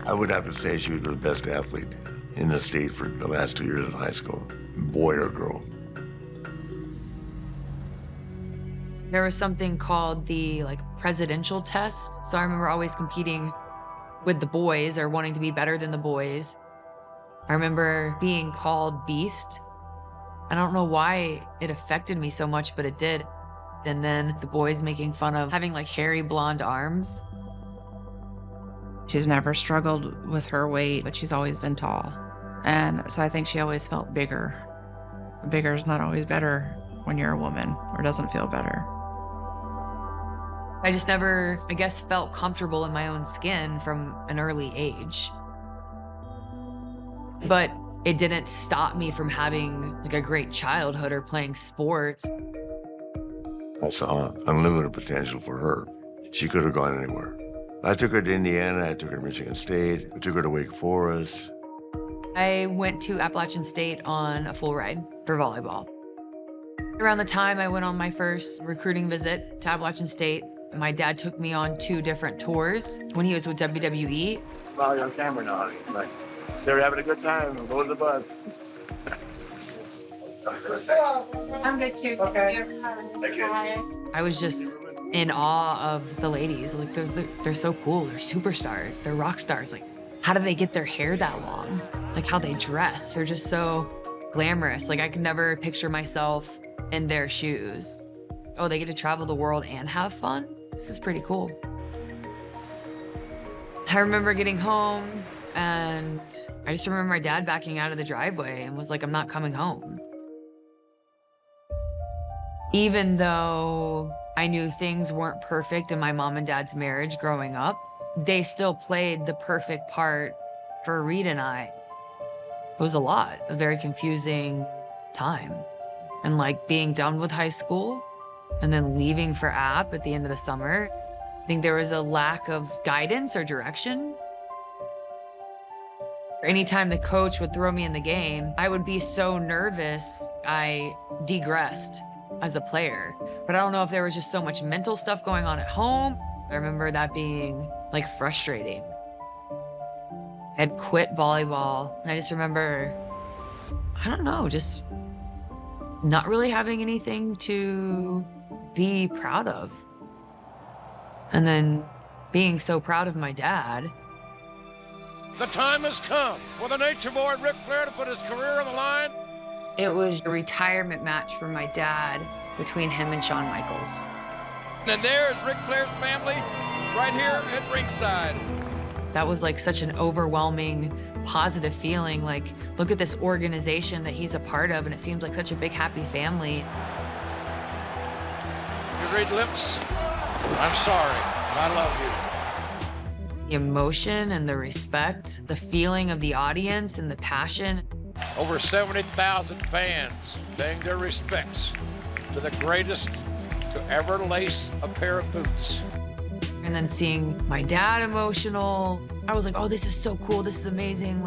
I would have to say she was the best athlete in the state for the last 2 years of high school, boy or girl. There was something called the presidential test. So I remember always competing with the boys or wanting to be better than the boys. I remember being called Beast. I don't know why it affected me so much, but it did. And then the boys making fun of having hairy blonde arms. She's never struggled with her weight, but she's always been tall. And so I think she always felt bigger. Bigger is not always better when you're a woman, or doesn't feel better. I just never, I guess, felt comfortable in my own skin from an early age. But it didn't stop me from having a great childhood or playing sports. I saw unlimited potential for her. She could have gone anywhere. I took her to Indiana, I took her to Michigan State, I took her to Wake Forest. I went to Appalachian State on a full ride for volleyball. Around the time I went on my first recruiting visit to Appalachian State, my dad took me on 2 different tours when he was with WWE. Wow, you're on camera now. They're having a good time. Go to the bus. I'm good too. Okay. I was just in awe of the ladies. They're so cool. They're superstars. They're rock stars. How do they get their hair that long? How they dress. They're just so glamorous. I could never picture myself in their shoes. Oh, they get to travel the world and have fun? This is pretty cool. I remember getting home and I just remember my dad backing out of the driveway and was like, I'm not coming home. Even though I knew things weren't perfect in my mom and dad's marriage growing up, they still played the perfect part for Reed and I. It was a very confusing time. And being done with high school and then leaving for App at the end of the summer, I think there was a lack of guidance or direction. Anytime the coach would throw me in the game, I would be so nervous, I degressed as a player. But I don't know if there was just so much mental stuff going on at home. I remember that being frustrating. I had quit volleyball, and I just remember, I don't know, just not really having anything to be proud of. And then being so proud of my dad. The time has come for the Nature Boy Ric Flair to put his career on the line. It was a retirement match for my dad between him and Shawn Michaels. And there's Ric Flair's family right here at ringside. That was such an overwhelming, positive feeling. Look at this organization that he's a part of, and it seems like such a big, happy family. You read lips? I'm sorry, but I love you. The emotion and the respect, the feeling of the audience and the passion. Over 70,000 fans paying their respects to the greatest to ever lace a pair of boots. And then seeing my dad emotional, I was like, oh, this is so cool. This is amazing.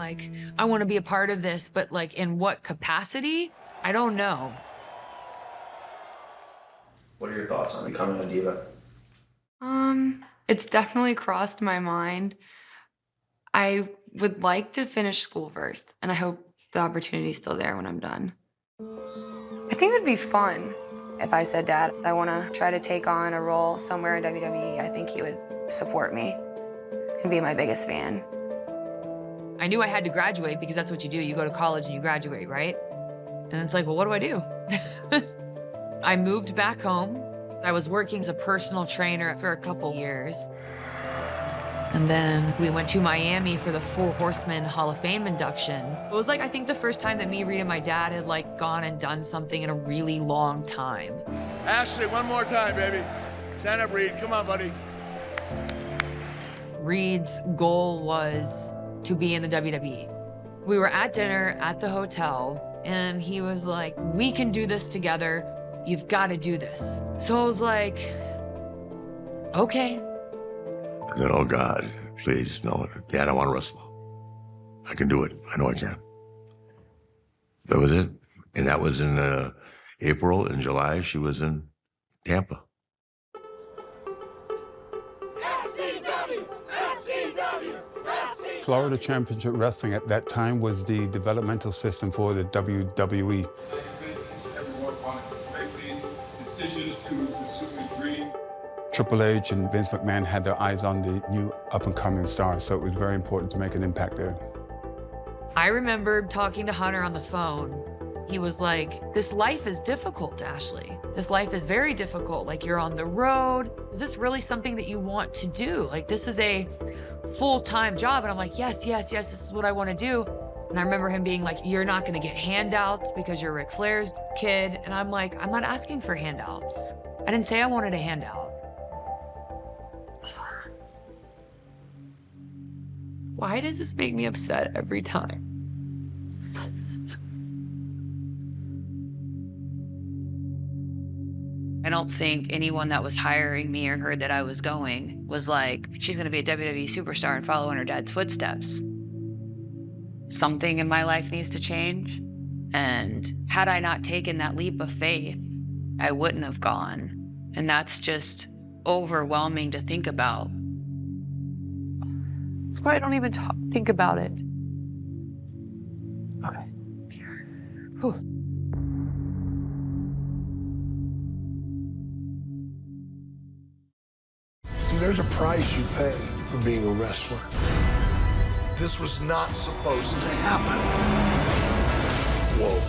I want to be a part of this, but in what capacity? I don't know. What are your thoughts on becoming a diva? It's definitely crossed my mind. I would like to finish school first, and I hope the opportunity is still there when I'm done. I think it would be fun if I said, Dad, I want to try to take on a role somewhere in WWE. I think he would support me and be my biggest fan. I knew I had to graduate because that's what you do. You go to college and you graduate, right? And it's well, what do I do? I moved back home. I was working as a personal trainer for a couple years. And then we went to Miami for the Four Horsemen Hall of Fame induction. It was I think the first time that me, Reed, and my dad had gone and done something in a really long time. Ashley, one more time, baby. Stand up, Reed. Come on, buddy. Reed's goal was to be in the WWE. We were at dinner at the hotel, and he was like, we can do this together. You've got to do this. So I was like, okay. I said, oh, God, please, no. Dad, I want to wrestle. I can do it. I know I can. That was it. And that was in April. In July, she was in Tampa. Florida Championship Wrestling at that time was the developmental system for the WWE. Triple H and Vince McMahon had their eyes on the new up-and-coming stars, so it was very important to make an impact there. I remember talking to Hunter on the phone. He was like, this life is difficult, Ashley. This life is very difficult. Like, you're on the road. Is this really something that you want to do? Like, this is a full-time job. And I'm like, yes, yes, yes, this is what I want to do. And I remember him being like, you're not going to get handouts because you're Ric Flair's kid. And I'm like, I'm not asking for handouts. I didn't say I wanted a handout. Why does this make me upset every time? I don't think anyone that was hiring me or heard that I was going was like, she's gonna be a WWE superstar and follow in her dad's footsteps. Something in my life needs to change. And had I not taken that leap of faith, I wouldn't have gone. And that's just overwhelming to think about. That's why I don't even think about it. Okay. Whew. See, there's a price you pay for being a wrestler. This was not supposed to happen. Whoa.